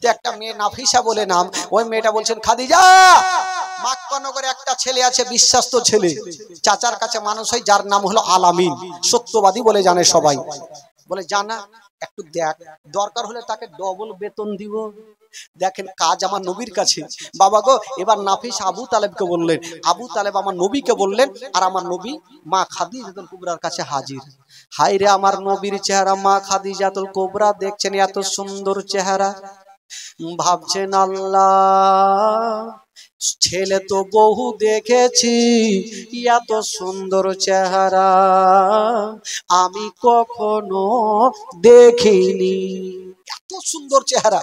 তো একটা মেয়ে নাফিসা বলে নাম, ওই মেয়েটা বলছেন খাদিজা মক্কা নগরে একটা ছেলে আছে, বিশ্বাস্ত ছেলে, চাচার কাছে মানুষ হয়, যার নাম হলো আলামিন, সত্যবাদী বলে জানে সবাই। বলে জানা একটু দেখ, দরকার হলে তাকে ডবল বেতন দিব। দেখেন কাজ আমার নবীর কাছে। বাবা গো, এবার নাফিস আবু তালেবকে বললেন, আবু তালেব আমার নবীকে বললেন, আর আমার নবী মা খাদিজাতুল কুবরার কাছে হাজির। হাই রে আমার নবীর চেহারা, মা খাদিজাতুল কুবরা দেখছেন এত সুন্দর চেহারা, ভাবছেন আল্লাহ ছেলে তো বহু দেখেছি, এত সুন্দর চেহারা আমি কখনো দেখিনি, এত সুন্দর চেহারা।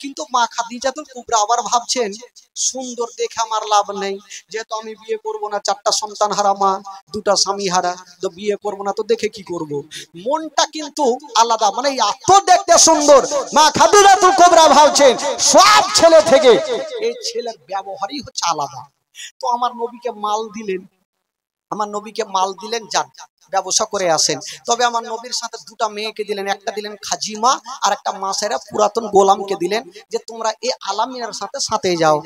কিন্তু মা খাদিজাতুল কুবরা আবার ভাবছেন সুন্দর দেখে আমার লাভ নেই, যেহেতু আমি বিয়ে করব না, চারটা সন্তান হারা মা, দুটা স্বামী হারা, তো বিয়ে করব না, তো দেখে কি করব। মনটা কিন্তু আলাদা, মানে এত দেখতে সুন্দর মা খাদিজাতুল কুবরা ভাবছেন সব ছেলে থেকে এই ছেলের ব্যবহারই হচ্ছে আলাদা। তো আমার নবীকে মাল দিলেন, আমার নবীকে মাল দিলেন, যান ব্যবসা করে আসেন। তবে আমার নবীর সাথে দুটা মেয়েকে দিলেন, একটা দিলেন খাজিমা আর একটা মাসেরা পুরাতন গোলামকে দিলেন, যে তোমরা এই আলামিনের সাথে সাথে যাও।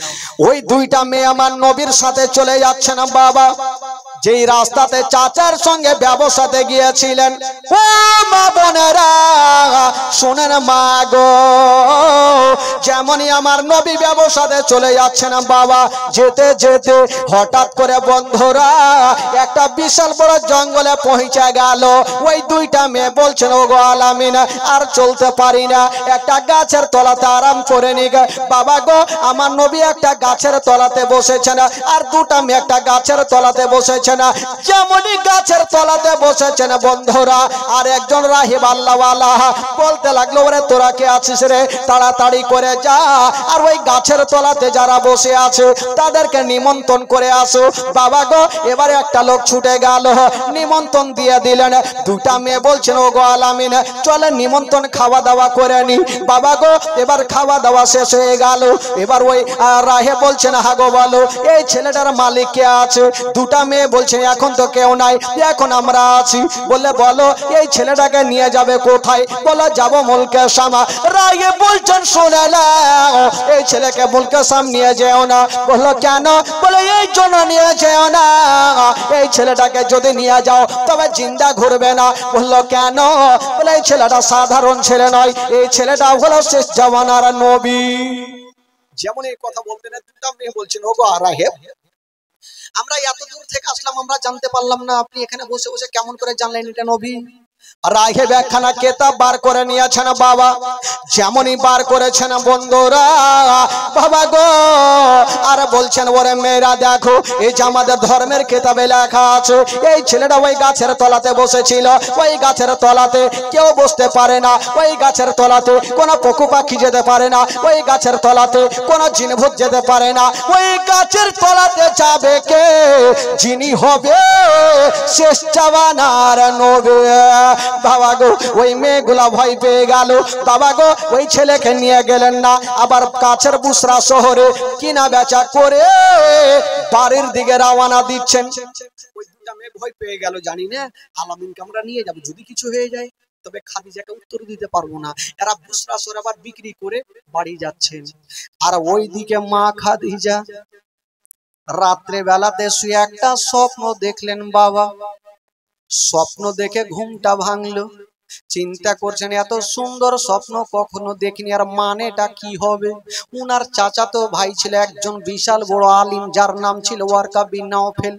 ওই দুইটা মেয়ে আমার নবীর সাথে চলে যাচ্ছে না বাবা, যেই রাস্তাতে চাচার সঙ্গে ব্যবসাতে গিয়েছিলেন। ও মা বোনেরা শোনেন মা গো, যেমনই আমার নবী ব্যবসাতে চলে যাচ্ছে না বাবা, যেতে যেতে হঠাৎ করে বন্ধুরা একটা বিশাল বড় জঙ্গলে পৌঁছে গেল। ওই দুইটা মেয়ে বলছেন ও গো আলামিন আর চলতে পারি না, একটা গাছের তলাতে আরাম করে নি। বাবা গো, আমার নবী একটা গাছের তলাতে বসেছেন, আর দুটা মেয়ে একটা গাছের তলাতে বসেছেন। যেমনই গাছের তলাতে বসেছেন বন্ধুরা, আর একজন রাহিব আল্লাহওয়ালা বলতে লাগলো, ওরে তোরা কে আছিস রে, তাড়াতাড়ি করে যা আর ওই গাছের তলাতে যারা বসে আছে তাদেরকে নিমন্ত্রণ করে আসো। বাবা গো, এবারে একটা লোক ছুটে গেল, নিমন্ত্রণ দিয়ে দিলেন। দুটা মেয়ে বলছেন ও গো আলামিন চলে নিমন্ত্রণ খাওয়া দাওয়া করে নি। বাবা গো, এবার খাওয়া দাওয়া শেষ হয়ে গেল। এবার ওই রাহে বলছেন হাগো বলো এই ছেলেটার মালিক কে আছে? দুটা মেয়ে বলছে এখন তো কেউ নাই, এখন আমরা আছি। বললে বলো এই ছেলেটাকে নিয়ে যাবে কোথায়? বলো যাবো মুলকে শামা। রায়ে বলছেন শুনে নাও, এই ছেলেকে মুলকে শাম নিয়ে যেও না। বললো কেন? বলে এই জন্য নিয়ে যেও না, এই ছেলেটাকে যদি নিয়ে যাও তবে জিন্দা ঘুরবে না। বললো কেন? বলে এই ছেলেটা সাধারণ ছেলে নয়, এই ছেলেটা হলো শেষ জামানার নবী। যেমন এই কথা বলতে না, দুটা মেয়ে বলছেন ও গো রাহেব, আমরা এত দূর থেকে আসলাম, আমরা জানতে পারলাম না, আপনি এখানে বসে বসে কেমন করে জানলেন এটা নবী? রাহেব একখানা কেতাব বার করে নিয়েছেন বাবা, যেমনই বার করেছেন বন্ধুরা বাবা গো, আর বলছেন ওরে মেয়েরা দেখো এই যে আমাদের ধর্মের কেতাবে লেখা আছে এই ছেলেটা ওই গাছের তলাতে বসেছিল, ওই গাছের তলাতে কেউ বসতে পারে না, ওই গাছের তলাতে কোনো পশু পাখি যেতে পারে না, ওই গাছের তলাতে কোনো জিনভূত যেতে পারে না। ওই গাছের তলাতে যাবে কে? যিনি হবে শেষ জামানার নবী। বাবা গো, ওই মেয়েগুলা ভয় পেয়ে গেল। বাবা গো, ওই ছেলেকে নিয়ে গেলেন না, আবার কাছের বুসরা শহরে কিনা বেচা করে বাড়ির দিকে রওনা দিচ্ছেন। ওই দুটা মেয়ে ভয় পেয়ে গেল, জানি না আলামিনকে আমরা নিয়ে যাব, যদি কিছু হয়ে যায় তবে খাদিজাকে উত্তর দিতে পারবো না। এরা বুসরা শহর আবার বিক্রি করে বাড়ি যাচ্ছেন। আর ওই দিকে মা খাদিজা রাত্রে বেলাতে শুয়ে একটা স্বপ্ন দেখলেন বাবা। স্বপ্ন দেখে ঘুমটা ভাঙলো, চিন্তা করছেন এত সুন্দর স্বপ্ন কখনো দেখিনি, আর মানেটা কি হবে? উনার চাচাতো ভাই ছিল একজন বিশাল বড় আলিম, যার নাম ছিল ওয়ারকা বিন নাওফেল।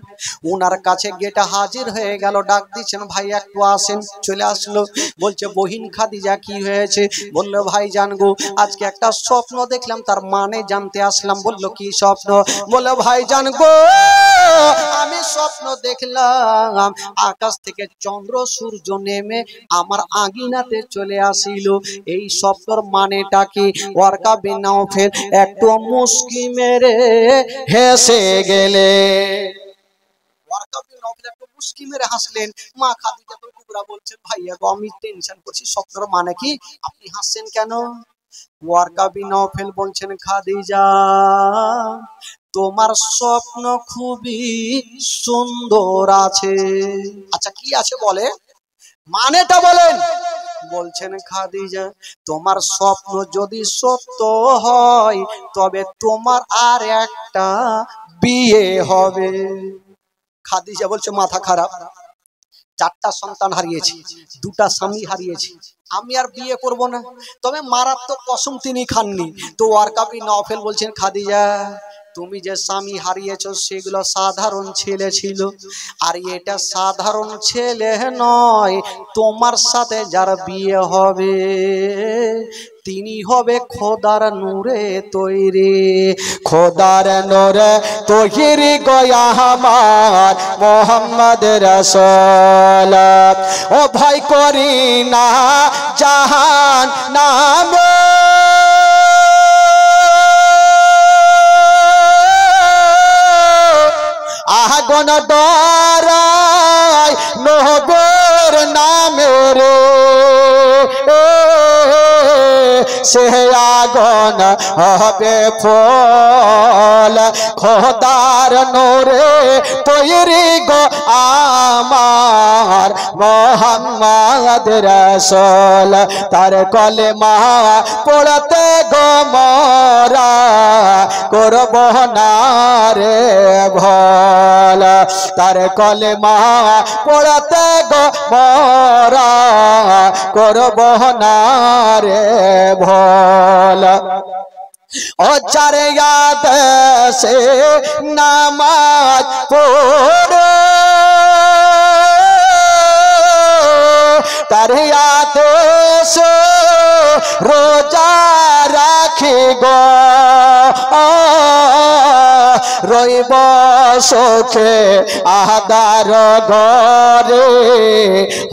উনার কাছে গেটা হাজির হয়ে গেল, ডাক দিচ্ছেন ভাই একটু আসেন। চলে আসলো, বলছে বহিন খাদিজা কি হয়েছে? বললো ভাই জানগো আজকে একটা স্বপ্ন দেখলাম, তার মানে জানতে আসলাম। বললো কি স্বপ্ন? বললো ভাই জানগো আমি স্বপ্ন দেখলাম আকাশ থেকে চন্দ্র সূর্য নেমে আমার আগিনাতে চলে আসিল। এই স্বপ্নর মানেটা কি? ওয়ারকা বিন নাওফেল একটু মুস্কি মেরে হেসে গেলে। ওয়ারকা বিন নাওফেল একটু মুস্কি মেরে হাসলেন। মা খাদিজাতুল কুবরা বলছেন ভাইয়া গো আমি টেনশন করছি, স্বপ্নর মানে কি? আপনি হাসছেন কেন? ওয়ারকা বিন নাওফেল বলছেন খাদিজা তোমার স্বপ্ন খুবই সুন্দর আছে। আচ্ছা কি আছে বলে? মানেটা বলেন। বলছেন খাদিজা তোমার স্বপ্ন যদি সত্য হয় তবে তোমার আর একটা বিয়ে হবে। খাদিজা বলছে মাথা খারাপ, চারটা সন্তান হারিয়েছি, দুটা স্বামী হারিয়েছি, আমি আর বিয়ে করব না। তবে মারাত্মক কসম তিনি খাননি। তো ওয়ারকা বিন নওফেল বলছেন খাদিজা তুমি যে স্বামী হারিয়েছো সেগুলো সাধারণ ছেলে ছিল, আর এটা সাধারণ ছেলে নয়, তোমার সাথে যার বিয়ে হবে তিনি হবে খোদার নূরে তৈরি, খোদার নূরে তৈরি গয়া আমার মোহাম্মদ রাসূল। ও ভয় করি না জাহান নামে, আগুন ডরাই নবীর নামে রে, সে আগুন হবে ফল খোদার নূরে তৈরি গো আমার মোহাম্মদ রাসূল। তার কলেমা পড়তে গো মোরা করব না রে ভোল, তার কলেমা পড়তে গো মোরা করব না রে ভোল। ও চারে याद से नमाज पढ़ो, तार याद से रोजा राखी गो, রইব সুখে আদার ঘরে,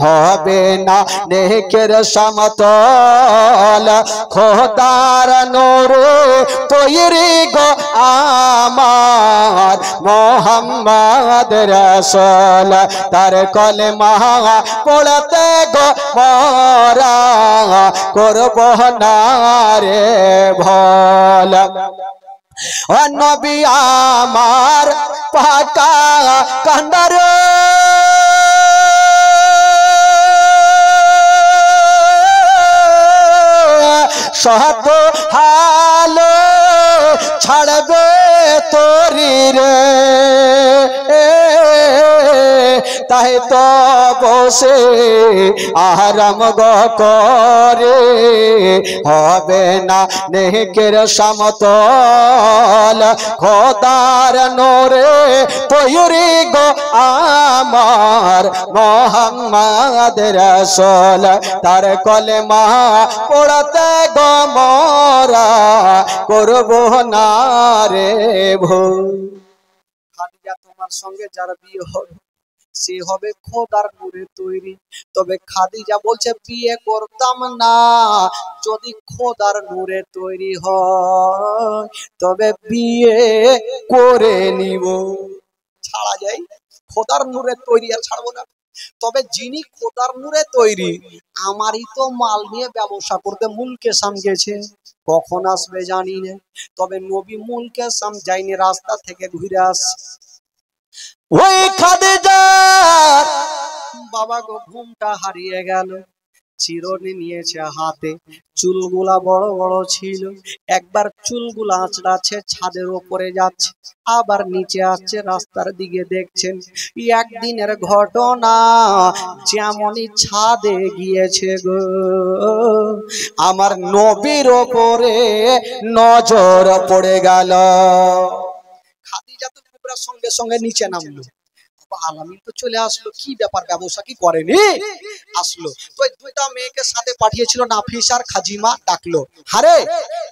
হবে না নেকের সমতল খোদার নূরে তৈরি গো আমার মোহাম্মদ রাসূল। তার কলেমা পড়তে গো মোরা করব না রে ভোল। ও নবী আমার পাকা কান্দার সহত হালে ছাড়বে তোরি রে, তাই তো বসে আরাম গো করে, হবে না নেকের সমতল খোদার নূরে তৈরি গো আমার মোহাম্মদ রাসূল। তার কলেমা পড়তে গো মোরা করব না রে ভুল। খাদিজা তোমার সঙ্গে যার বিয়ে হবে সে হবে খোদার নূরে তৈরি। তবে খাদিজা বলছে বিয়ে করতাম না যদি খোদার নূরে তৈরি হয়, তবে বিয়ে করে নিব। ছাড়া যায় খোদার নূরে তৈরি আর ছাড়বো না। তবে যিনি খোদার নূরে তৈরি, আমারই তো মাল নিয়ে ব্যবসা করতে মুলকে সাম গেছে, কখন আসবে জানি না। তবে নবী মুলকে সাম যায়নি, রাস্তা থেকে ঘুরে আসছে। ওই খাদিজার বাবা গো ঘুমটা হারিয়ে গেল, চিরুনি নিয়েছে হাতে, চুলগুলা বড় বড় ছিল, একবার চুলগুলা আঁচড়াচ্ছে, ছাদের উপরে যাচ্ছে, আবার নিচে আসছে, রাস্তার দিকে দেখছেন। একদিনের ঘটনা, যেমনই ছাদে গিয়েছে গো আমার নবীর ওপরে নজর পড়ে গেল। খাদিজা তো কুবরার সঙ্গে সঙ্গে নিচে নামলো, আলামিন তো চলে আসলো, কি ব্যাপার ব্যবসা কি করেনি আসলো। তো দুইটা মেয়েকে সাথে পাঠিয়েছিল নাফিস আর খাজিমা, ডাকলো, হারে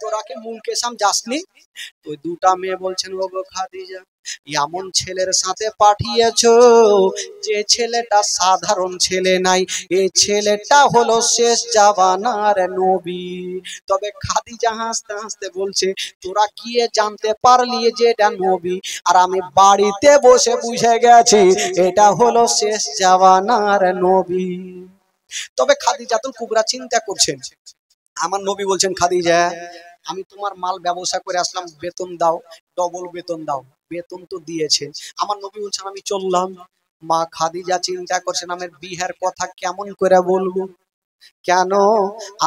তোরা কি মুলকেসাম যাসনি? ওই দুটা মেয়ে বলছেন ও গো খাদিজা এমন ছেলের সাথে পাঠিয়েছো যে ছেলেটা সাধারণ ছেলে নাই, এই ছেলেটা হলো শেষ জামানার নবী। তবে খাদিজা হাসতে হাসতে বলছে তোরা গিয়ে জানতে পারলি যে এটা নবী, আর আমি বাড়িতে বসে বুঝে গেছি এটা হলো শেষ জামানার নবী। তবে খাদিজাতুল কুবরা চিন্তা করছেন, আমার নবী বলছেন খাদিজা আমি তোমার মাল ব্যবসা করে আসলাম, বেতন দাও, ডবল বেতন দাও। বেতন তো দিয়েছে। আমার নবী বলছেন আমি চললাম। মা খাদিজা চিন্তা করছেন আমার বিয়ের কথা কেমন করে বলবো। কেন?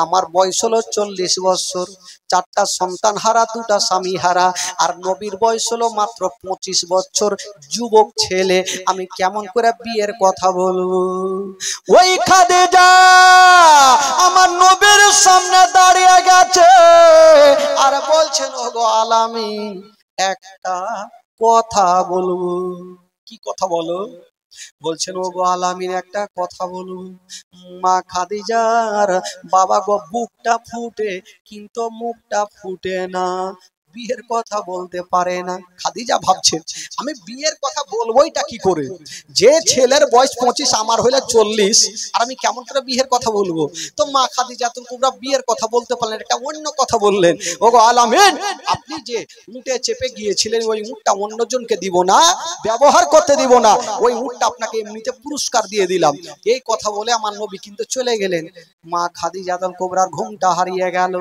আমার বয়স হলো 40 বছর, 4টা সন্তান হারা, 2টা স্বামী হারা, আর নবীর বয়স হলো মাত্র 25 বছর, যুবক ছেলে, আমি কেমন করে বিয়ের কথা বলবো? ওই খাদিজা আমার নবীর সামনে দাঁড়িয়ে গেছে আর বলছেন, ওগো আলামিন একটা কথা বলবো। কি কথা বলো? বলছেন, ওগো আলামিন একটা কথা বলবো। মা খাদিজার বাবা গো বুকটা ফুটে কিন্তু মুখটা ফুটে না, বিয়ের কথা বলতে পারে না। খাদিজা ভাবছেন আমি বিয়ের কথা বলবোইটা কি করে? যে ছেলের বয়স 25, আমার হইলে 40, আর আমি কেমন করে বিয়ের কথা বলবো? তো মা খাদিজা তোমরা বিয়ের কথা বলতে পারলেন, একটা অন্য কথা বললেন, ওগো আলামিন আপনি যে উটে চেপে গিয়েছিলেন ওই উটটা অন্যজনকে দিব না, ব্যবহার করতে দিব না, ওই উটটা আপনাকে এমনিতে পুরস্কার দিয়ে দিলাম। এই কথা বলে আমার নবী কিন্তু চলে গেলেন। মা খাদিজা কুবরার ঘুমটা হারিয়ে গেল।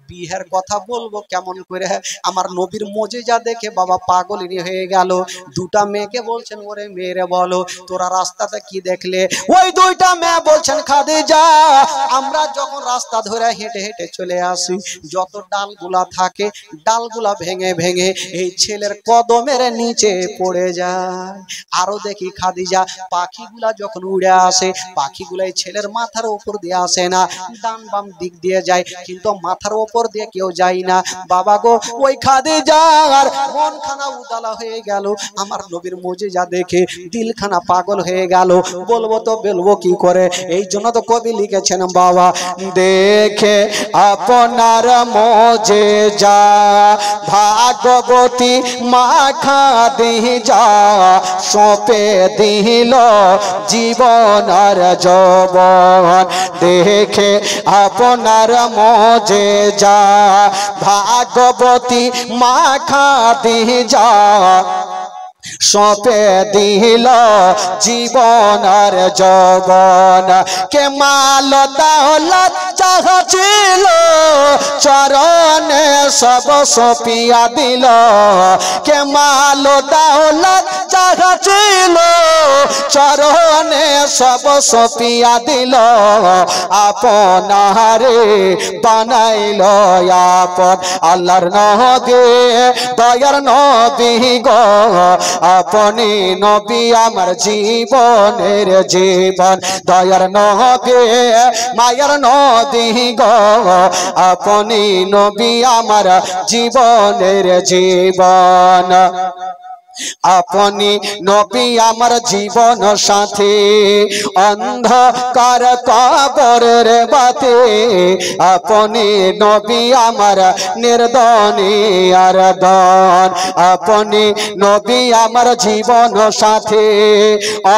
বিয়ের কথা বলবো কেমন করে? আমার নবীর মুজিজা দেখে বাবা পাগলিনী হয়ে গেল। 2টা মেয়েকে বলছেন, ওরে মেয়েরে বলো তোরা রাস্তাতে কি দেখলে? ওই 2টা মেয়ে বলছেন, খাদিজা আমরা যখন রাস্তা ধরে হেঁটে হেঁটে চলে আসি, যত ডালগুলা থাকে ডালগুলা ভেঙে ভেঙে এই ছেলের কদমের নিচে পড়ে যায়। আরো দেখি খাদিজা পাখিগুলা যখন উড়ে আসে, পাখিগুলা এই ছেলের মাথার উপর দিয়ে আসে না, ডান বাম দিক দিয়ে যায়, কিন্তু মাথার উপর দিয়ে কেউ যায় না। বাবা গো ওই খাদিজার মনখানা উদালা হয়ে গেল, আমার নবীর মুজিজা দেখে দিলখানা পাগল হয়ে গেল। বলবো তো বলবো কি করে? এই জন্য তো কবি লিখেছেন, বাবা দেখে আপনার মুজিজা ভাগবতী মা খাদিজা সঁপে দিল জীবন আর যৌবন। দেখে আপনার মুজিজা ভাগবতী মা খাদিজা সঁপে দিল জীবন আর যৌবন। কে মাল দৌলত চাহছিল চরণে সব সঁপিয়া দিল। কে মাল দৌলত চাহছিল চরণে সব সঁপিয়া দিল। আপনারে বানাইল আপন। আল্লাহর নবী দয়ার নবী গো, আপনি নবী আমার জীবনের জীবন। দয়ার নবী মায়ার নবী গো, আপনি নবী আমার জীবনের জীবন। আপনি নবী আমার জীবন সাথী, অন্ধকার কবরের বাতি। আপনি নবী আমার নির্দনী আর দন। আপনি নবী আমার জীবন সাথী,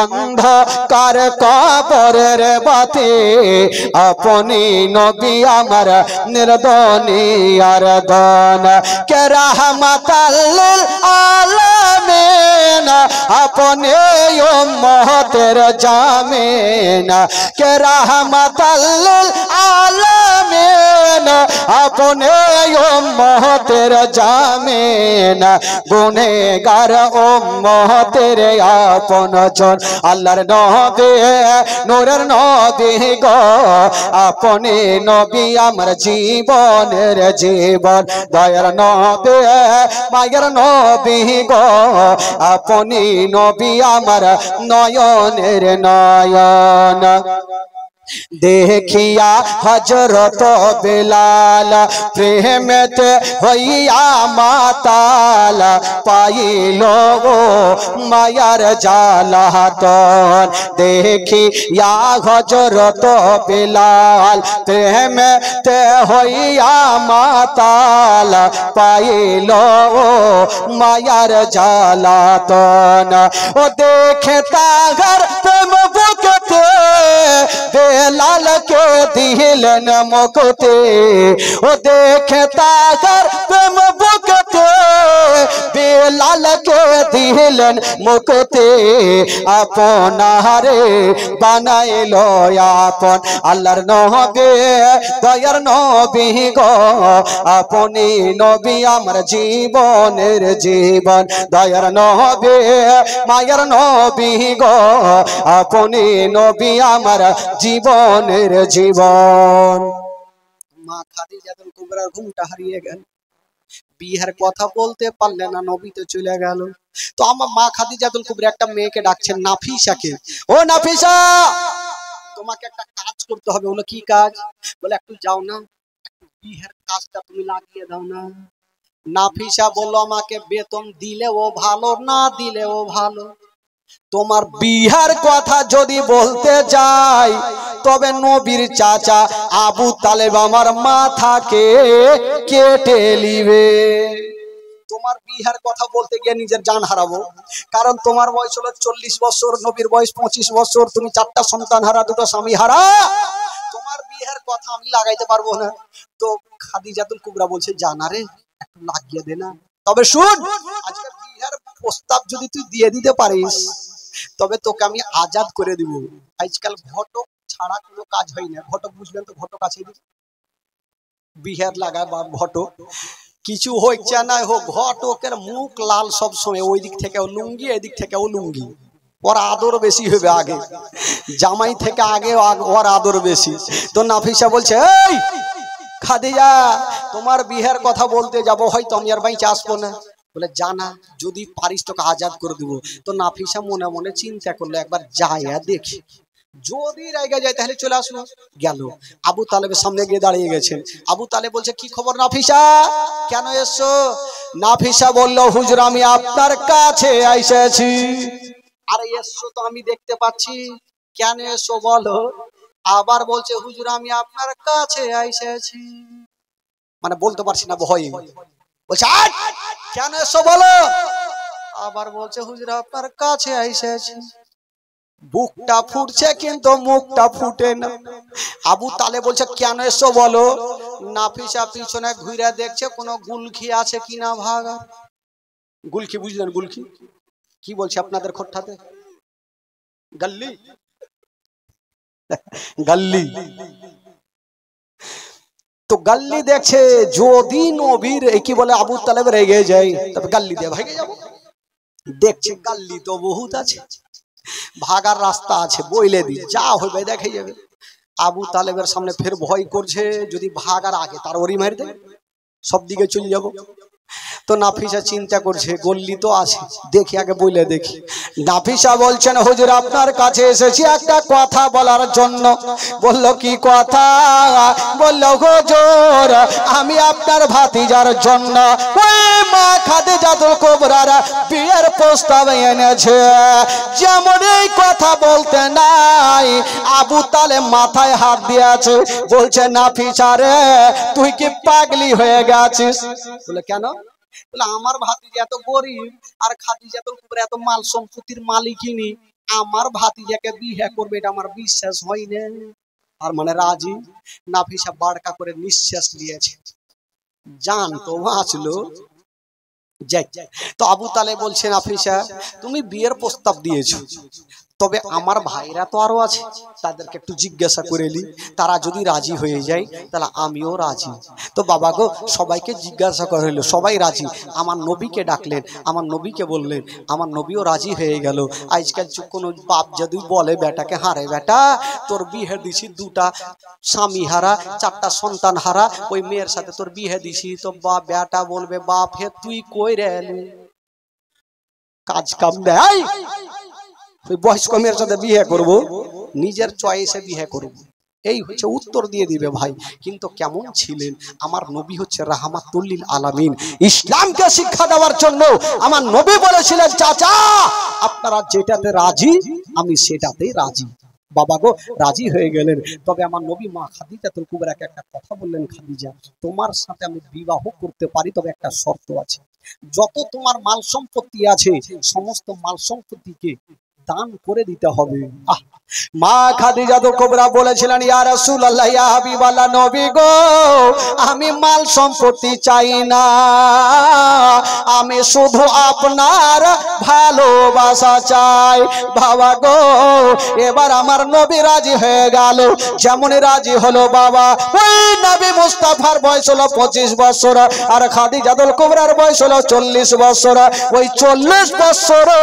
অন্ধকার কবরের বাতি। আপনি নবী আমার নির্দনী আর দন। কে রাহমাতাল লিল আলামিন, আপনি উম্মতের জামিন। কে রাহমাতাল লিল আলামিন, আপনি উম্মতের জামিন। গুনেহগার উম্মতের আপনজন। আল্লাহর নবী নূরের নবী গো, আপনি নবী আমার জীবনের জীবন। দয়ার নবী মায়ের নবী গো, আপনি নবী আমার নয়নের নয়ন। দেখিয়া হযরত বেলাল প্রেমেতে হইয়া মাতাল, পাইল মায়ার জালাতন। দেখিয়া হযরত বেলাল প্রেমেতে হইয়া মাতাল, পাইল মায়ার জালাতন। ও দেখে তাহার প্রেম বুকেতে বেলালকে দিলেন মুক্তি। ও দেখে তাহার প্রেম বুকেতে বেলাল কে দিলেন মুক্তি আপনারে বানাইলো আপন আল্লাহর নবী দয়ার নবী গো আপনি নবী আমার জীবনের জীবন দয়ার নবী মায়ের নবী গো আপনি নবী আমার জীবনের জীবন। মা খাদিজাতুল কুবরার ঘুমটা হারিয়ে গেল, বিয়ের কথা বলতে পারলে না, নবী তো চলে গেল। তো আমার মা খাদিজাতুল কুবরা একটা মেয়েকে ডাকছেন নাফিসাকে, ও নাফিসা তোমাকে একটা কাজ করতে হবে। বলে কি কাজ? বলে একটু যাও না, একটু বিয়ের কাজটা তুমি লাগিয়ে দাও না। নাফিসা বলল আমাকে বেতন দিলেও ভালো, না দিলেও ভালো, তোমার বিহার কথা যদি বলতে যাই তবে নবীর চাচা আবু তালেব আমার মাথাকে কেটে নিবে। তোমার বিহার কথা বলতে গিয়ে নিজের জান হারাবো, কারণ তোমার বয়স হলো 40 বছর, নবীর বয়স 25 বছর, তুমি 4টা সন্তান হারা, 2টো স্বামী হারা, তোমার বিহার কথা আমি লাগাইতে পারবো না। তো খাদিজাতুল কুবরা বলছে জানা রে একটু লাগিয়ে দে না। তবে শুন, আজকে বিহার প্রস্তাব যদি তুই দিয়ে দিতে পারিস তবে তোকে আমি আজাদ করে দিব। আজকাল ঘটক ছাড়া কোনো কাজ হয় না। ঘটক বুঝলেন তো? ঘটক আছে বিহার লাগায় বা ঘটক কিছু হচ্ছে না হোক, ঘটকের মুখ লাল সব সময়, ওই দিক থেকে লুঙ্গি এদিক থেকে লুঙ্গি, ওর আদর বেশি হবে আগে, জামাই থেকে আগে ওর আদর বেশি। তো নাফিসা বলছে এই খাদিজা তোমার বিহার কথা বলতে যাব, হয়তো আমি আর বাইচে আসবো না। বলে জানা যদি পারিস তোকে আজাদ করে দিব। তো নাফিসা মনে মনে চিন্তা করলো একবার যাইয়া দেখি, যদি রাইগা যায় তাহলে চলে আসলো। গেল, আবু তালেবের সামনে গিয়ে দাঁড়িয়ে গেছেন। আবু তালেব বলছে কি খবর নাফিসা, কেন এসছো? নাফিসা বলল হুজুর আমি আপনার কাছে এসেছি। আরে এসছো তো আমি দেখতে পাচ্ছি, কেন এসো বলো? আবার বলছে হুজুর আমি আপনার কাছে এসেছি, মানে বলতে পারছি না ভয়ে। বলছে কেন এসো বলো? আবার বলছে হুজুর আপনার কাছে এসেছি। বুকটা ফুটছে কিন্তু মুখটা ফুটে না। আবু তালেব বলছে কেন এসো বলো? নাফিসা পিছনে ঘুরে দেখছে কোনো গুলখি আছে কিনা ভাগা। গুলখি বুঝলেন? গুলখি কি বলছে আপনাদের খোট্টাতে? গল্লি, গল্লি। তো গল্লি দেখছে, যদি নবীর কি বলে আবু তালেব রেগে যায় তবে গল্লি দিয়ে ভাগে যাবো। দেখছে গল্লি তো বহুত আছে, ভাগার রাস্তা আছে, বইলে দি যা হবে দেখে যাবে। আবু তালেবের সামনে ফের ভয় করছে, যদি ভাগার আগে তার ওরি মারি দেয় সব দিকে চলে যাবো। তো নাফিসা চিন্তা করছে গল্লি তো আছে, দেখি আগে বইলে দেখি। নাফিসা বলছেন হুজুর আপনার কাছে এসেছি একটা কথা বলার জন্য। বলল কি কথা? বলল হুজুর আমি আপনার ভাতিজার জন্য ওই মা খাদিজাতুল কুবরার বিয়ের প্রস্তাব এনেছে। যেমন এই কথা বলতে নাই আবু তালেব মাথায় হাত দিয়েছে, বলছে নাফিসা রে তুই কি পাগলি হয়ে গেছিস? বলে কেন? বলে আমার ভাতিজা এত গরিব আর খাদিজাতুল কুবরা এত মাল সম্পত্তির মালিকিনী, আমার ভাতিজাকে বিয়ে করবে এটা আমার বিশ্বাস হয় না। আর মানে রাজি। নাফিসা বাড়কা করে নিঃশ্বাস নিয়েছে, জান তো বাঁচলো। যাই। তো আবু তালেব বলছে নাফিসা তুমি বিয়ের প্রস্তাব দিয়েছো, তবে আমার ভাইরা তো আরো আছে, তাদেরকে একটু জিজ্ঞাসা করে নি, তারা যদি রাজি হয়ে যায় তাহলে আমিও রাজি। তো বাবা গো সবাইকে জিজ্ঞাসা করা হলো, সবাই রাজি। আমার নবীকে ডাকলেন, আমার নবীকে বললেন, আমার নবীও রাজি হয়ে গেল। আজকাল কোনো বাপ যদি বলে বেটাকে হারে বেটা তোর বিয়ে দিছি, 2টা স্বামী হারা 4টা সন্তান হারা ওই মেয়ের সাথে তোর বিয়ে দিছি, তো বাপ বেটা বলবে বাপ হে তুই কই রে কাজ কাম দেয়, ওই বয়স্ক মেয়ের সাথে বিয়ে করব, নিজের চয়েসে বিয়ে করব, এই হচ্ছে উত্তর দিয়ে দিবে ভাই। কিন্তু কেমন ছিলেন আমার নবী? হচ্ছে রাহমাতুল লিল আলামিন। ইসলামকে শিক্ষা দেওয়ার জন্য আমার নবী বলেছিলেন চাচা আপনারা যেটাতে রাজি আমি সেটাতেই রাজি। বাবা গো রাজি হয়ে গেলেন। তবে আমার নবী মা খাদিজাতুল কুবরাকে একটা কথা বললেন, খাদিজা তোমার সাথে আমি বিবাহ করতে পারি, তবে একটা শর্ত আছে। যত তোমার মাল সম্পত্তি আছে সমস্ত মাল সম্পত্তিকে দান করে দিতে হবে। মা খাদিজা তো কুবরা বলেছিলেন, ইয়া রাসূলুল্লাহ, ইয়া হাবিবাল্লাহ, নবী গো, আমি মাল সম্পত্তি চাই না, আমি শুধু আপনার ভালোবাসা চাই। বাবা গো, এবার আমার নবী রাজি হয়ে গেল। যেমন রাজি হলো বাবা, ওই নবী মুস্তাফার বয়স হলো 25 বছর, আর খাদিজাতুল কুবরার বয়স হলো 40 বছর। ওই 40 বছরে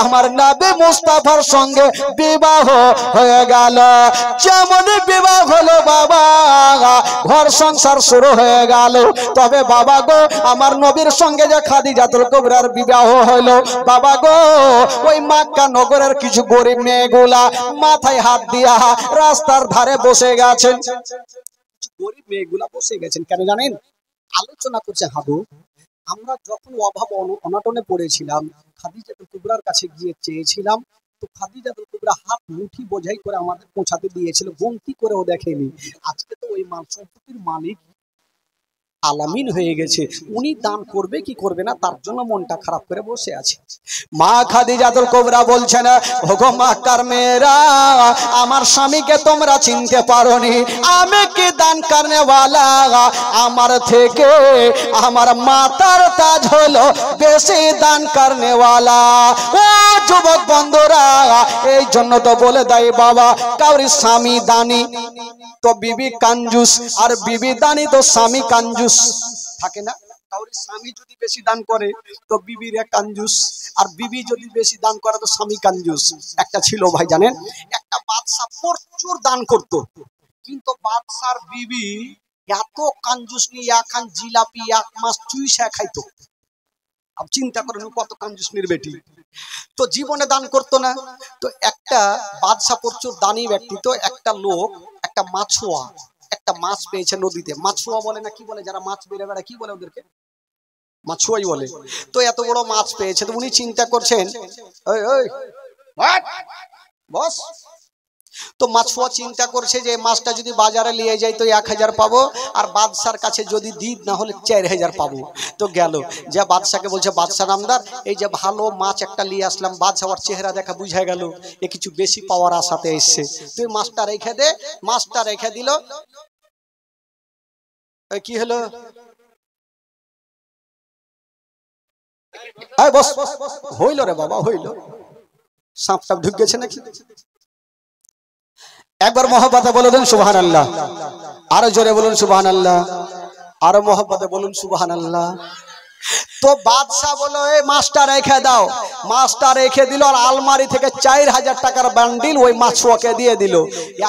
আমার নবী মুস্তাফার সঙ্গে বিবাহ হয়ে গেল। যেমন বিবাহ হলো বাবা, ঘর সংসার শুরু হয়ে গেল। তবে বাবা গো, আমার নবীর সঙ্গে যে খাদিজাতুল কুবরার বিবাহ হলো বাবা গো, ওই মক্কা নগরের কিছু গরিব মেয়েগুলা মাথায় হাত দিয়া রাস্তার ধারে বসে গেছেন। গরিব মেয়েগুলা বসে গেছেন কেন জানেন? আলোচনা করছে, হাবু আমরা যখন অভাব অনটনে পড়েছিলাম, খাদিজাতুল কুবরার কাছে গিয়ে চেয়েছিলাম, তো খাদিজাতুল কুবরা হাত মুঠি বোঝাই করে আমাদের পৌঁছাতে দিয়েছিল, গন্তি করেও দেখেনি। আজকে তো ওই মাল সম্পত্তির মালিক আলামিন হয়ে গেছে, উনি দান করবে কি করবে না তার জন্য মনটা খারাপ করে বসে আছে। মা খাদিজাতুল কুবরা বলছেন, ওগো মক্কার মেয়েরা, আমার স্বামীকে তোমরা চিনতে পারোনি, আমি কি দান করনেওয়ালা, আমার থেকে আমার মাতার তাজ হলো বেশি দান করনেওয়ালা। ও যুবক বন্ধুরা, এই জন্য তো বলে দেয় বাবা, কাউরি স্বামী দানি তো বিবি কাঞ্জুস, আর বিবি দানি তো স্বামী কাঞ্জুস থাকে না। কাউরি স্বামী যদি বেশি দান করে তো বিবির কাঞ্জুস, আর বিবি যদি বেশি দান করে তো স্বামী কাঞ্জুস। একটা ছিল ভাই জানেন, একটা বাদশা প্রচুর দান করত, কিন্তু বাদশার বিবি এত কাঞ্জুস নিয়ে একখান জিলাপি 1 মাস চুইসা খাইতো। আপ চিন্তা করেন কত কাঞ্জুসনির বেটি, তো জীবনে দান করতো না। তো একটা বাদশা প্রচুর দানি ব্যক্তি, তো একটা লোক, একটা মাছুয়া, একটা মাছ পেয়েছে নদীতে। মাছুয়া বলে না কি বলে, যারা মাছ বেড়ে বেড়ায় কি বলে ওদেরকে? মাছুয়াই বলে। তো এত বড় মাছ পেয়েছে, তো উনি চিন্তা করছেন, ওই ওই বস, তো মাছুয়া চিন্তা করছে যে মাছটা যদি বাজারে নিয়ে যাই তো 1000 পাবো, আর বাদশার কাছে যদি দিই না হলে 4000 পাবো। তো গেল, যে বাদশাকে বলছে, বাদশা নামদার, এই যে ভালো মাছ একটা নিয়ে আসলাম, বাদশার চেহারা দেখা বুঝা গেল এ কিছু বেশি পাওয়ার আশাতে এসছে, তুই মাছটা রেখে দে। মাছটা রেখে দিল। কি হলো? বস, হইল রে বাবা, হইল। সাপটা ঢুক গেছে নাকি? একবার মহব্বতে বলে দেন সুবহানাল্লাহ, আরো জোরে বলুন সুবহানাল্লাহ, আরো মহব্বতে বলুন সুবহানাল্লাহ। তো বাদশা বলল, এই মাছটা রেখে দাও। মাছটা রেখে দিল, আর আলমারি থেকে 4000 টাকার বান্ডিল ওই মাছুয়াকে দিয়ে দিল।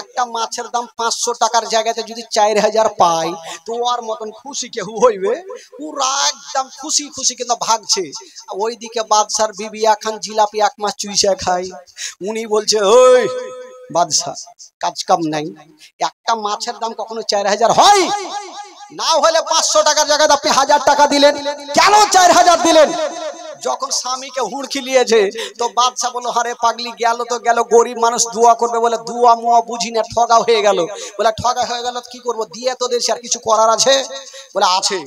একটা মাছের দাম 500 টাকার জায়গাতে যদি 4000 পায়, তো ওর মতন খুশি কেউ হইবে? পুরা একদম খুশি খুশি কিন্তু ভাগছে। ওইদিকে বাদশার বিবি এখন জিলাপি 1 মাস চুইসা খায়। উনি বলছে, ওই বাদশা, কাজ কাম নাই, একটা মাছের দাম কখনো 4000 হয়? না হলে 500 টাকার জায়গায় আপনি 1000 টাকা দিলেন, কেন 4000 দিলেন? যখন স্বামীকে হুড়কি লিয়েছে, তো বাদশা বলল, আরে পাগলি, গেল তো গেল, গরিব মানুষ দোয়া করবে বলে দোয়া মোয়া বুঝি না, ঠগা হয়ে গেল। বলে ঠগা হয়ে গেল কি করবো, দিয়ে তো দেশে আর কিছু করার আছে? বলে আছে।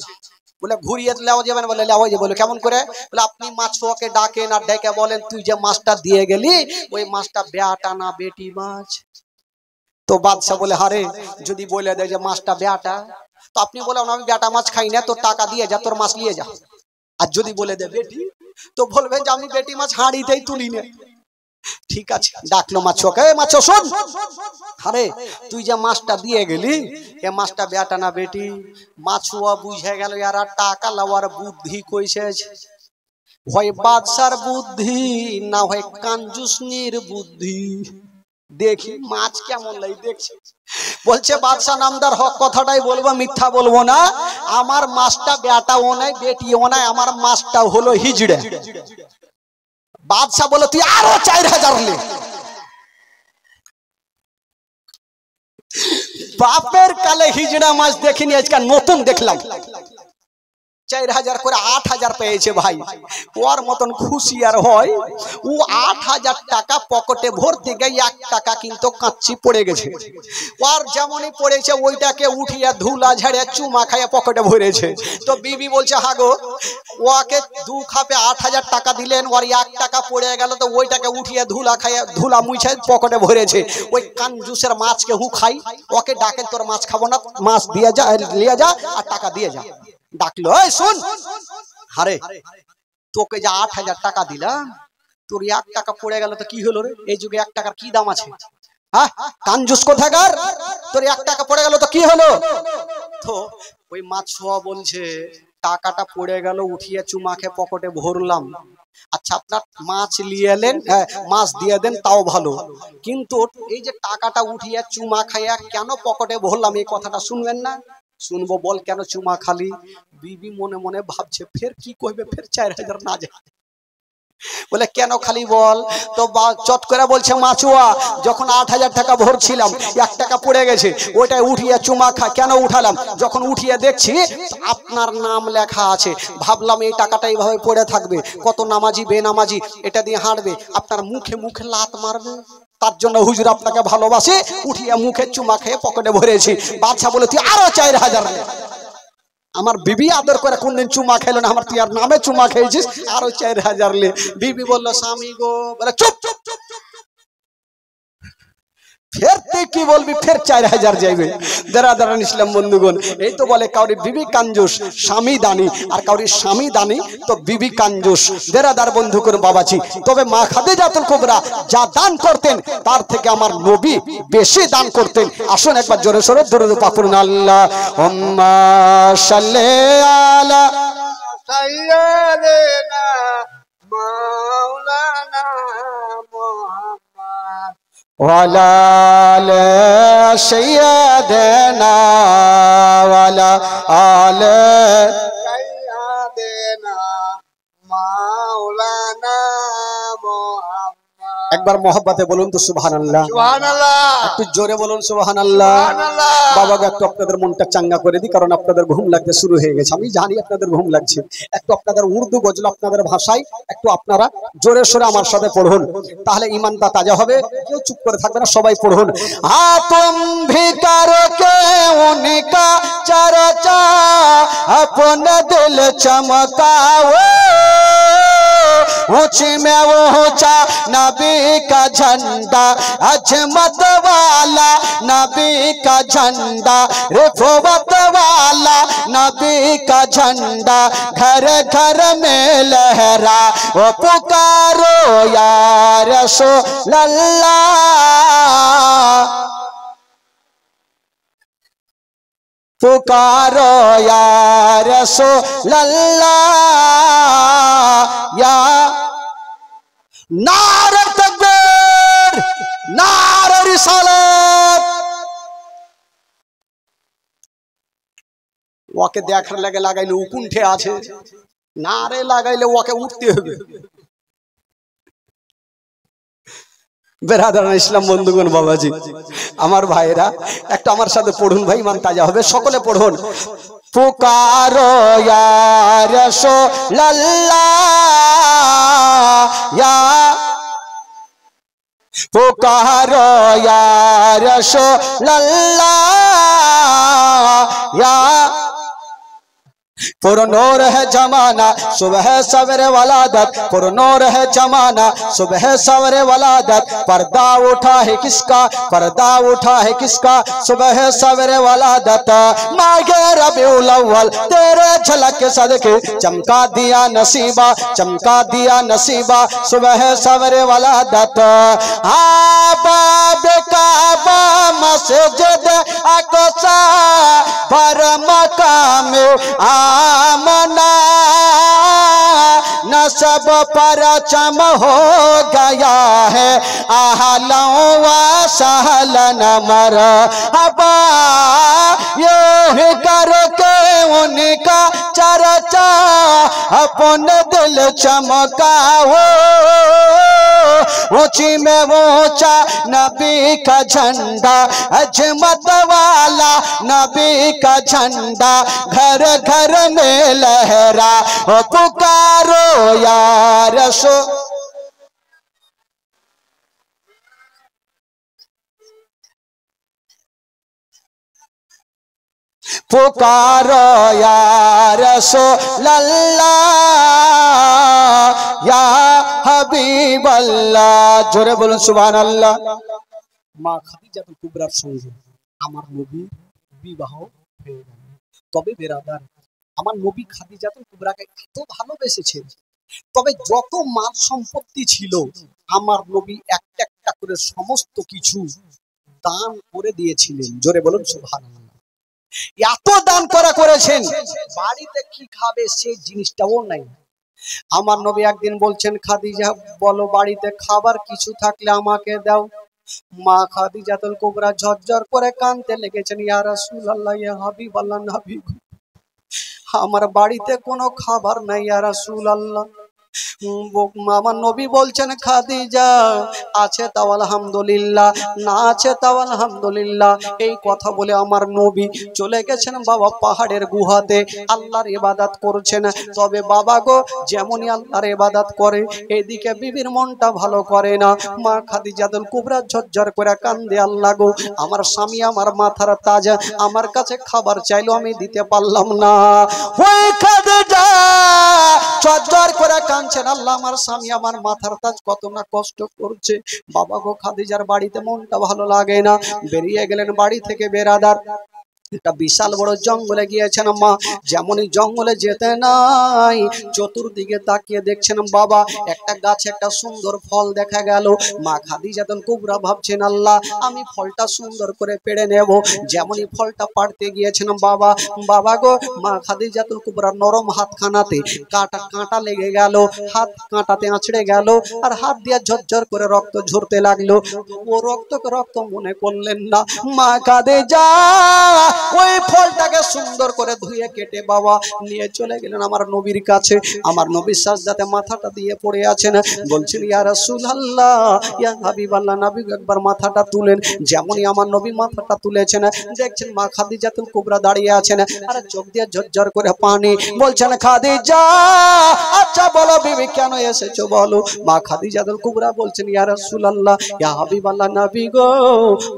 বলে ঘুরিয়ে লেওয়া যাবে না? বলে লেওয়া যাবে। বলে কেমন করে? বলে আপনি মাছুয়াকে ডাকেন আর ডেকে বলেন, তুই যে মাছটা দিয়ে গেলি ওই মাছটা বেটা না বেটি মাছ। তো বাদশা বলে, আরে যদি বলে দেয় যে মাছটা বেটা, তো আপনি বলে, আমি বেটা মাছ খাই না, তোর টাকা দিয়ে যা, তোর মাছ নিয়ে যা। আর যদি বলে দে বেটি, তো বলবে যে আমি বেটি মাছ হাঁড়িতেই তুলি না। ঠিক আছে, ডাকলো মাছুয়াকে, মাছ শোন, আরে তুই যে মাছটা দিয়ে গেলি এ মাছটা বেটা না বেটি? মাছুয়া বুঝে গেল আর টাকা লওয়ার বুদ্ধি কইছে, হয় বাদশার বুদ্ধি না হয় কাঞ্জুসনির বুদ্ধি। দেখি মাছ কেমন লাগে দেখছি। বলছে, বাদশা নামদার হক কথাটাই বলবো, মিথ্যা বলবো না। আমার মাছটা বেটাও নাই বেটিও নাই, আমার মাছটা হলো হিজড়ে। বাদশা বলে, তুই আরো 4000 লে। বাপের কালে হিজড়া মাছ দেখিনি, আজকে নতুন দেখলাম। 4000 করে 8000 পেয়েছে ভাই। ওর মতন খুশি আর হয়? ও 8000 টাকা পকেটে ভরতে গিয়ে 1 টাকা কিন্তু কাচ্চি পড়ে গেছে। ওর যেমনই পড়েছে ওইটাকে উঠিয়ে ধুলা ঝেড়ে চুমা খাইয়ে পকেটে ভরেছে। তো বিবি বলছে হ্যাঁ গো, ওকে 2 খাপে 8000 টাকা দিলেন, ওর 1 টাকা পড়ে গেল, তো ওইটাকে উঠিয়ে ধুলা খাইয়ে ধুলা মুছে পকেটে ভরেছে। ওই কানজুসের মাছকে হু খাই, ওকে ডাকেন তোর মাছ খাবো না, মাছ দিয়ে যা, নিয়ে যা আর টাকা দিয়ে যা। ডাকলো, এই শুন, আরে তোকে যা 8000 টাকা দিলাম, তোর 1 টাকা পড়ে গেল তো কি হলো রে? এই যুগে 1 টাকার কি দাম আছে? হ্যাঁ, কানজুস কোথাকার, তোর 1 টাকা পড়ে গেল তো কি হলো? তো ওই মাছ ছোয়া বলছে টাকাটা পড়ে গেল, উঠিয়ে চুমা খেয়ে পকেটে ভরলাম। আচ্ছা আপনার মাছ নিয়ে এলেন, মাছ দিয়ে দেন তাও ভালো, কিন্তু এই যে টাকাটা উঠিয়ে চুমা খাইয়া কেন পকেটে ভরলাম এই কথাটা শুনবেন না? শুনবো, বল কেন চুমা খালি? বিবি মনে মনে ভাবছে ফের কি কইবে, ফের 4000 না যায়। বলে কেন খালি বল? তো চট করে বলছে মাছুয়া, যখন 8000 টাকা ভরছিলাম 1 টাকা পড়ে গেছে, ওইটা উঠিয়ে চুমা খা কেন উঠালাম? যখন উঠিয়ে দেখছি আপনার নাম লেখা আছে, ভাবলাম এই টাকাটা এইভাবে পড়ে থাকবে, কত নামাজি বেনামাজি এটা দিয়ে হাঁটবে, আপনার মুখে মুখে লাত মারবে, তার জন্য হুজুর আপনাকে ভালোবাসে, উঠিয়ে মুখে চুমা খেয়ে পকেটে ভরেছি। বাদশা বলে তুই আরো 4000 নে। আমার বিবি আদর করে কোনদিন চুমা খেলো না, আমার তুই আর নামে চুমা খেয়েছিস, আরো 4000 লে। বিবি বললো স্বামী গো, বলে চুপ চুপ চুপ চুপ, ফের তুই কি বলবি, ফের 4000 যাইবে। দাঁড়ান ইসলাম বন্ধুগণ, এই তো বলে কাউরি বিবি কাঞ্জুস স্বামী দানি, আর কাউরি স্বামী দানি তো বিবি কাঞ্জুস। দেরাদার বন্ধুগণ বাবাজি, তবে মা খাদিজাতুল কুবরা যা দান করতেন তার থেকে আমার নবী বেশি দান করতেন। আসুন একবার জোরে সোরে দরুদ পাক করুন, আল্লাহুম্মা সাল্লি আলা সাইয়্যিদিনা মাওলানা মুহাম্মদ ওয়ালা আলে সাইয়্যিদিনা ওয়ালা আলে সাইয়্যিদিনা মাওলানা মুহাম্মদ। একবার মোহব্বতে বলুন তো সুবহানাল্লাহ, সুবহানাল্লাহ, একটু জোরে বলুন সুবহানাল্লাহ। বাবা গো, একটু আপনাদের মনটা চাঙ্গা করে দিই, কারণ আপনাদের ঘুম লাগতে শুরু হয়ে গেছে, আমি জানি আপনাদের ঘুম লাগছে। একটু আপনাদের উর্দু গজল আপনাদের ভাষায় একটু আপনারা জোরে সোরে আমার সাথে পড়ুন, তাহলে ঈমানটা তাজা হবে। কেউ চুপ করে থাকবে না, সবাই পড়ুন। তুম ভিকার কে উনকা চর্চা अपना दिल चमकाओ, ऊंची में ऊंचा नबी का झंडा, अजमत वाला नबी का झंडा, रिफवत वाला नबी का झंडा, घर घर में लहरा वो पुकारो या रसूल अल्लाह, पुकारो या रसूल अल्लाह, या नारे तकबीर, नारे रिसालत। ওকে দেখার লাগে লাগাইলে উকুণ্ঠে আছে, নারে লাগাইলে ওকে উঠতে হবে। বেরাদার ইসলাম বন্ধুগণ বাবাজি, আমার ভাইরা একটু আমার সাথে পড়ুন ভাই, মান তাজা হবে, সকলে পড়ুন। পুকারো ইয়া রাসূল আল্লাহ, ইয়া পুকারো ইয়া রাসূল আল্লাহ, ইয়া पुरनूर है जमाना सुबह सवेरे वलादत, पुरनूर है जमाना सुबह सवेरे वलादत, पर्दा उठा है किसका, पर्दा उठा है किसका, सुबह सवेरे वलादत, मागे रबीउल अव्वल तेरे झलक सदके चमका दिया नसीबा, चमका दिया नसीबा, सुबह सवेरे वलादत। बाब काबा मस्जिद अक़सा पर मकाम आमना, नसब पर चम हो गया है आहलों व सहलन मरहबा, यूं करके उनका चर्चा अपन दिल चमकाओ, ऊंची में ऊंचा नबी का झंडा, अजमत वाला नबी का झंडा घर घर में लहरा, पुकारो या रसूल। पुकारो या रसूल अल्लाह या हबीब अल्लाह। जोरे बोलুন সুবহান আল্লাহ। মা খাদিজাতুল কুবরার সঙ্গে আমার নবী বিবাহ হয়ে গেল। তবে বেরাদার, আমার নবী খাদিজাতুল কুবরাকে এত ভালোবেসেছেন, তবে যত মাল সম্পত্তি ছিল আমার নবী একটা একটা করে সমস্ত কিছু দান করে দিয়েছিলেন। জোরে বলুন সুবহানাল্লাহ। এত দান করেছেন, বাড়িতে কি খাবে সেই জিনিসটাও নাই। আমার নবী একদিন বলছেন, খাদিজা বলো বাড়িতে খাবার কিছু থাকলে আমাকে দাও। মা খাদিজাতুল কুবরা ঝরঝর করে কাঁদতে লেগেছেন, ইয়া রাসূলুল্লাহ, ইয়া হাবিবাল্লাহ, নবী আমার বাড়িতে কোনো খাবার নাই ইয়া রাসূলুল্লাহ। আমার নবী বলছেন, খাদিজা আছে তাও আলহামদুলিল্লাহ, না আছে তাও আলহামদুলিল্লাহ। এই কথা বলে আমার নবী চলে গেছেন বাবা পাহাড়ের গুহাতে, আল্লাহর ইবাদত করছেন। তবে বাবা গো, যেমনই আল্লাহর ইবাদত করে এদিকে বিবির মনটা ভালো করে না। মা খাদিজাতুল কুবরা ঝরঝর করে কান্দে, আল্লাহ গো আমার স্বামী আমার মাথার তাজ আমার কাছে খাবার চাইলো, আমি দিতে পারলাম না। ওই খাদিজা ঝরঝর করে কাঁদছেন, আল্লাহ আমার স্বামী আমার মাথার তাজ কত না কষ্ট করছে। বাবা গো, খাদিজার বাড়িতে মনটা ভালো লাগে না। বেরিয়ে গেলেন বাড়ি থেকে বেরাদার, একটা বিশাল বড় জঙ্গলে গিয়েছেন মা। যেমনই জঙ্গলে যেতে নাই, চতুর্দিকে তাকিয়ে দেখছেন বাবা একটা গাছে একটা সুন্দর ফল দেখা গেল। মা খাদিজাতুল কুবরা ভাবছেন, আল্লাহ আমি ফলটা সুন্দর করে পেড়ে নেব। যেমনই ফলটা পাড়তে গিয়েছেন বাবা, বাবা গো মা খাদিজাতুল কুবরা নরম হাতখানাতে কাঁটা লেগে গেল, হাত কাঁটাতে আঁচড়ে গেল, আর হাত দিয়ে ঝরঝর করে রক্ত ঝরতে লাগলো। ও রক্তকে রক্ত মনে করলেন না। মা খাদিজা ওই ফলটাকে সুন্দর করে ধুয়ে কেটে বাবা নিয়ে চলে গেলেন আমার নবীর কাছে। আমার নবীর সাজদাতে মাথাটা দিয়ে পড়ে আছেন, বলছেন, ইয়া রাসূলুল্লাহ, ইয়া হাবিবাল্লাহ, নবী একবার মাথাটা তুলেন। যেমনই আমার নবী মাথাটা তুলেছেন, দেখছেন মা খাদিজাতুল কুবরা দাঁড়িয়ে আছেন, আর চোখ দিয়ে ঝরঝর করে পানি। বলছেন, খাদিজা আচ্ছা বলো বিবি কেন এসেছো বলো। মা খাদিজাতুল কুবরা বলছেন, ইয়া রাসূলুল্লাহ, ইয়া হাবিবাল্লাহ, নবী গো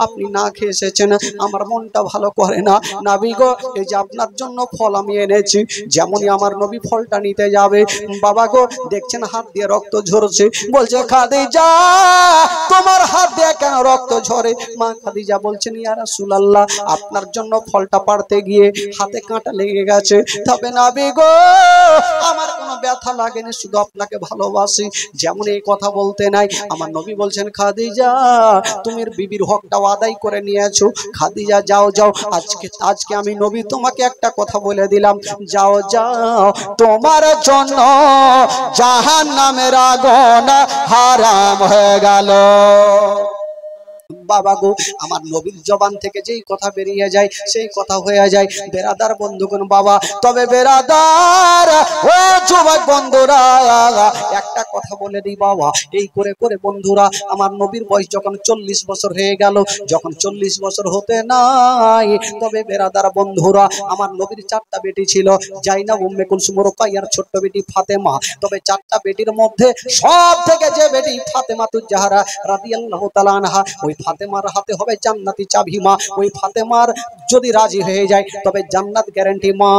আপনি না খেয়ে এসেছেন, আমার মনটা ভালো করে না। নবী গো এই যে আপনার জন্য ফল আমি এনেছি। যেমনই আমার নবী ফলটা নিতে যাবে, বাবা গো দেখছেন হাত দিয়ে রক্ত ঝরছে। বলছে, খাদিজা তোমার হাত দিয়ে কেন রক্ত ঝরে? মা খাদিজা বলছেন, ইয়া রাসূলুল্লাহ আপনার জন্য ফলটা পাড়তে গিয়ে হাতে কাঁটা লেগে গেছে, তবে নবী গো আমার কোনো ব্যথা লাগেনি, শুধু আপনাকে ভালোবাসি। যেমন এই কথা বলতে নাই, আমার নবী বলছেন, খাদিজা তুমি বিবির হকটাও আদায় করে নিয়েছো। খাদিজা যাও যাও, আজকে আমি নবী তোমাকে একটা কথা বলে দিলাম, যাও যাও তোমার জন্য জাহান্নামের আগুন হারাম হয়ে গেল। বাবা গো আমার নবীর জবান থেকে যেই কথা বেরিয়ে যায় সেই কথা হয়ে যায়। বেরাদার বন্ধুগণ বাবা, তবে বেরাদার ও যুবক বন্ধুরা একটা কথা বলে দিই বাবা, এই করে করে বন্ধুরা আমার নবীর বয়স যখন 40 বছর হয়ে গেল, যখন 40 বছর হতে নাই, তবে বেরাদার বন্ধুরা আমার নবীর 4টা বেটি ছিল, জাইনাব, উম্মে কুলসুম, রুকাইয়ার ছোট্ট বেটি ফাতেমা। তবে 4টা বেটির মধ্যে সব থেকে যে বেটি ফাতেমাতুজ জাহরা রাদিয়াল্লাহু তাআলা আনহা, ওই ফাতেমার হাতে হবে জান্নাতি চাবি মা। ওই ফাতেমার যদি রাজি হয়ে যায় তবে জান্নাত গ্যারান্টি মা।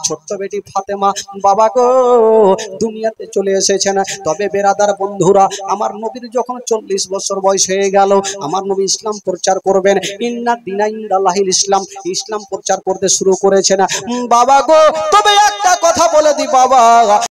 ছোট্ট বেটি ফাতেমা বাবা গো দুনিয়াতে চলে এসেছেন। তবে বেরাদার বন্ধুরা আমার নবীর যখন 40 বছর বয়স হয়ে গেল, আমার নবী ইসলাম প্রচার করবেন। ইন্না দিনা ইনদাল্লাহিল ইসলাম, ইসলাম প্রচার করতে শুরু করেছেন বাবা গো। তবে একটা কথা বলে দি বাবা,